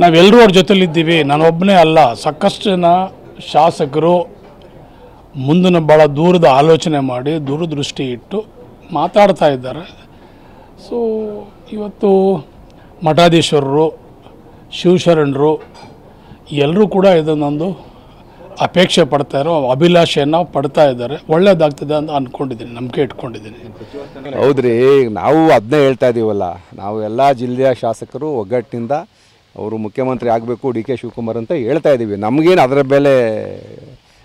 ನಾವೆಲ್ಲರೂ ಅವ್ರ ಜೊತೆಲಿದ್ದೀವಿ. ನಾನೊಬ್ಬನೇ ಅಲ್ಲ, ಸಾಕಷ್ಟು ಜನ ಶಾಸಕರು ಮುಂದಿನ ಭಾಳ ದೂರದ ಆಲೋಚನೆ ಮಾಡಿ ದೂರದೃಷ್ಟಿ ಇಟ್ಟು ಮಾತಾಡ್ತಾ ಇದ್ದಾರೆ. ಸೊ ಇವತ್ತು ಮಠಾಧೀಶ್ವರರು, ಶಿವಶರಣರು ಎಲ್ಲರೂ ಕೂಡ ಇದನ್ನೊಂದು ಅಪೇಕ್ಷೆ ಪಡ್ತಾಯಿರೋ ಅಭಿಲಾಷೆಯನ್ನು ಪಡ್ತಾ ಇದ್ದಾರೆ. ಒಳ್ಳೆಯದಾಗ್ತದೆ ಅಂತ ಅಂದ್ಕೊಂಡಿದ್ದೀನಿ, ನಂಬಿಕೆ ಇಟ್ಕೊಂಡಿದ್ದೀನಿ. ಹೌದ್ರಿ, ನಾವು ಅದನ್ನೇ ಹೇಳ್ತಾ ಇದ್ದೀವಲ್ಲ, ನಾವು ಎಲ್ಲ ಜಿಲ್ಲೆಯ ಶಾಸಕರು ಒಗ್ಗಟ್ಟಿನಿಂದ ಅವರು ಮುಖ್ಯಮಂತ್ರಿ ಆಗಬೇಕು ಡಿ ಕೆ ಶಿವಕುಮಾರ್ ಅಂತ ಹೇಳ್ತಾ ಇದ್ದೀವಿ. ನಮಗೇನು ಅದರ ಮೇಲೆ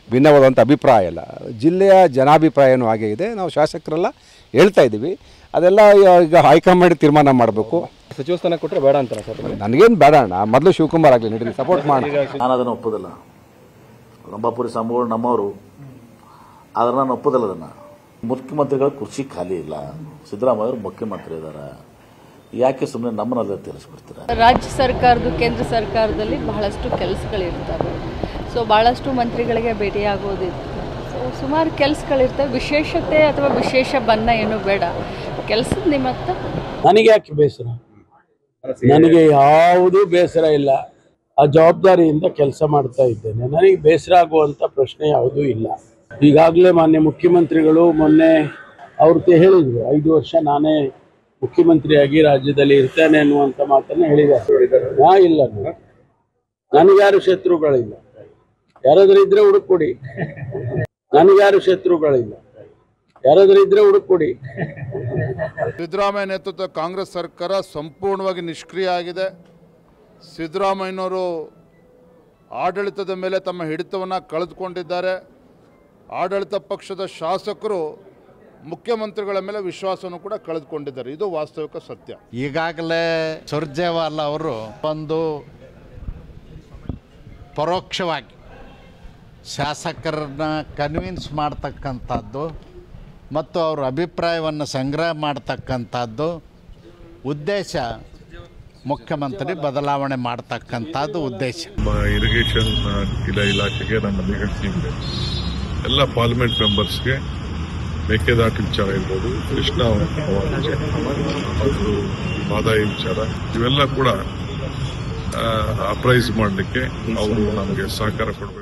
ಭಿನ್ನವಾದಂಥ ಅಭಿಪ್ರಾಯ ಇಲ್ಲ, ಜಿಲ್ಲೆಯ ಜನಾಭಿಪ್ರಾಯನೂ ಹಾಗೆ ಇದೆ. ನಾವು ಶಾಸಕರೆಲ್ಲ ಹೇಳ್ತಾ ಇದ್ದೀವಿ, ಅದೆಲ್ಲ ಈಗ ಹೈಕಮಾಂಡ್ ತೀರ್ಮಾನ ಮಾಡಬೇಕು. ಸಚಿವ ಸ್ಥಾನ ಕೊಟ್ಟರೆ ಬೇಡ ಅಂತಾರೆ ಸರ್. ನನಗೇನು ಬೇಡ ಅಣ್ಣ, ಮೊದಲು ಶಿವಕುಮಾರ್ ಆಗಲಿ, ನಡೀಲಿ, ಸಪೋರ್ಟ್ ಮಾಡಿ. ನಾನು ಅದನ್ನು ಒಪ್ಪೋದಿಲ್ಲ. ರಂಭಾಪುರಿ ಸ್ವಾಮಿಗಳು ನಮ್ಮವರು, ಆದರೆ ನಾನು ಒಪ್ಪೋದಿಲ್ಲ ಅದನ್ನು. ಮುಖ್ಯಮಂತ್ರಿಗಳ ಕುರ್ಚಿ ಖಾಲಿ ಇಲ್ಲ, ಸಿದ್ದರಾಮಯ್ಯ ಅವರು ಮುಖ್ಯಮಂತ್ರಿ ಇದ್ದಾರೆ, ಯಾಕೆ ಸುಮ್ಮನೆ ನಮ್ಮನ್ನೆಲ್ಲ ತಿಳಿಸ್ಬಿಡ್ತಾರೆ? ರಾಜ್ಯ ಸರ್ಕಾರದ್ದು ಕೇಂದ್ರ ಸರ್ಕಾರದಲ್ಲಿ ಬಹಳಷ್ಟು ಕೆಲಸಗಳಿರ್ತವೆ. ಸೊ ಭಾಳಷ್ಟು ಮಂತ್ರಿಗಳಿಗೆ ಭೇಟಿಯಾಗೋದಿತ್ತು. ಸೊ ಸುಮಾರು ಕೆಲಸಗಳಿರ್ತವೆ. ವಿಶೇಷತೆ ಅಥವಾ ವಿಶೇಷ ಬಣ್ಣ ಏನೂ ಬೇಡ, ಕೆಲಸದ ನಿಮಿತ್ತ. ನನಗೆ ಯಾಕೆ ಬೇಸರ? ನನಗೆ ಯಾವುದೂ ಬೇಸರ ಇಲ್ಲ. ಆ ಜವಾಬ್ದಾರಿಯಿಂದ ಕೆಲಸ ಮಾಡ್ತಾ ಇದ್ದೇನೆ. ನನಗೆ ಬೇಸರ ಆಗುವಂಥ ಪ್ರಶ್ನೆ ಯಾವುದೂ ಇಲ್ಲ. ಈಗಾಗಲೇ ಮಾನ್ಯ ಮುಖ್ಯಮಂತ್ರಿಗಳು ಮೊನ್ನೆ ಅವ್ರಿಗೆ ಹೇಳಿದರು, 5 ವರ್ಷ ನಾನೇ ಮುಖ್ಯಮಂತ್ರಿಯಾಗಿ ರಾಜ್ಯದಲ್ಲಿ ಇರ್ತೇನೆ ಅನ್ನುವಂಥ ಮಾತನ್ನು ಹೇಳಿದ್ದಾರೆ. ಇಲ್ಲ, ನನಗೆ ಯಾರು ಶತ್ರುಗಳಿಲ್ಲ. ಯಾರಾದರೂ ಇದ್ರೆ ಹುಡುಕೊಡಿ. ನನಗೆ ಯಾರು ಶತ್ರುಗಳಿಲ್ಲ, ಯಾರಾದರೂ ಇದ್ರೆ ಹುಡುಕೊಡಿ. ಸಿದ್ದರಾಮಯ್ಯ ನೇತೃತ್ವದ ಕಾಂಗ್ರೆಸ್ ಸರ್ಕಾರ ಸಂಪೂರ್ಣವಾಗಿ ನಿಷ್ಕ್ರಿಯ ಆಗಿದೆ. ಸಿದ್ದರಾಮಯ್ಯನವರು ಆಡಳಿತದ ಮೇಲೆ ತಮ್ಮ ಹಿಡಿತವನ್ನು ಕಳೆದುಕೊಂಡಿದ್ದಾರೆ. ಆಡಳಿತ ಪಕ್ಷದ ಶಾಸಕರು ಮುಖ್ಯಮಂತ್ರಿಗಳ ಮೇಲೆ ವಿಶ್ವಾಸವನ್ನು ಕೂಡ ಕಳೆದುಕೊಂಡಿದ್ದಾರೆ. ಇದು ವಾಸ್ತವಿಕ ಸತ್ಯ. ಈಗಾಗಲೇ ಸುರ್ಜೇವಾಲಾ ಅವರು ಒಂದು ಪರೋಕ್ಷವಾಗಿ ಶಾಸಕರನ್ನ ಕನ್ವಿನ್ಸ್ ಮಾಡ್ತಕ್ಕಂಥದ್ದು ಮತ್ತು ಅವರ ಅಭಿಪ್ರಾಯವನ್ನು ಸಂಗ್ರಹ ಮಾಡ್ತಕ್ಕಂಥದ್ದು ಉದ್ದೇಶ. ಮುಖ್ಯಮಂತ್ರಿ ಬದಲಾವಣೆ ಮಾಡ್ತಕ್ಕಂಥದ್ದು ಉದ್ದೇಶ. ಇರಿಗೇಷನ್ ಇಲಾಖೆಗೆ ನಮ್ಮ ನಿಗದಿಸಿದೆ. ಎಲ್ಲ ಪಾರ್ಲಿಮೆಂಟ್ ಮೆಂಬರ್ಸ್ಗೆ ಮೇಕೆದಾಟು ವಿಚಾರ ಇರ್ಬೋದು, ಕೃಷ್ಣ ಅದು ಆದಾಯ ವಿಚಾರ, ಇವೆಲ್ಲ ಕೂಡ ಅಪ್ರೈಸ್ ಮಾಡಲಿಕ್ಕೆ ಅವರು ನಮಗೆ ಸಹಕಾರ ಕೊಡಬೇಕು.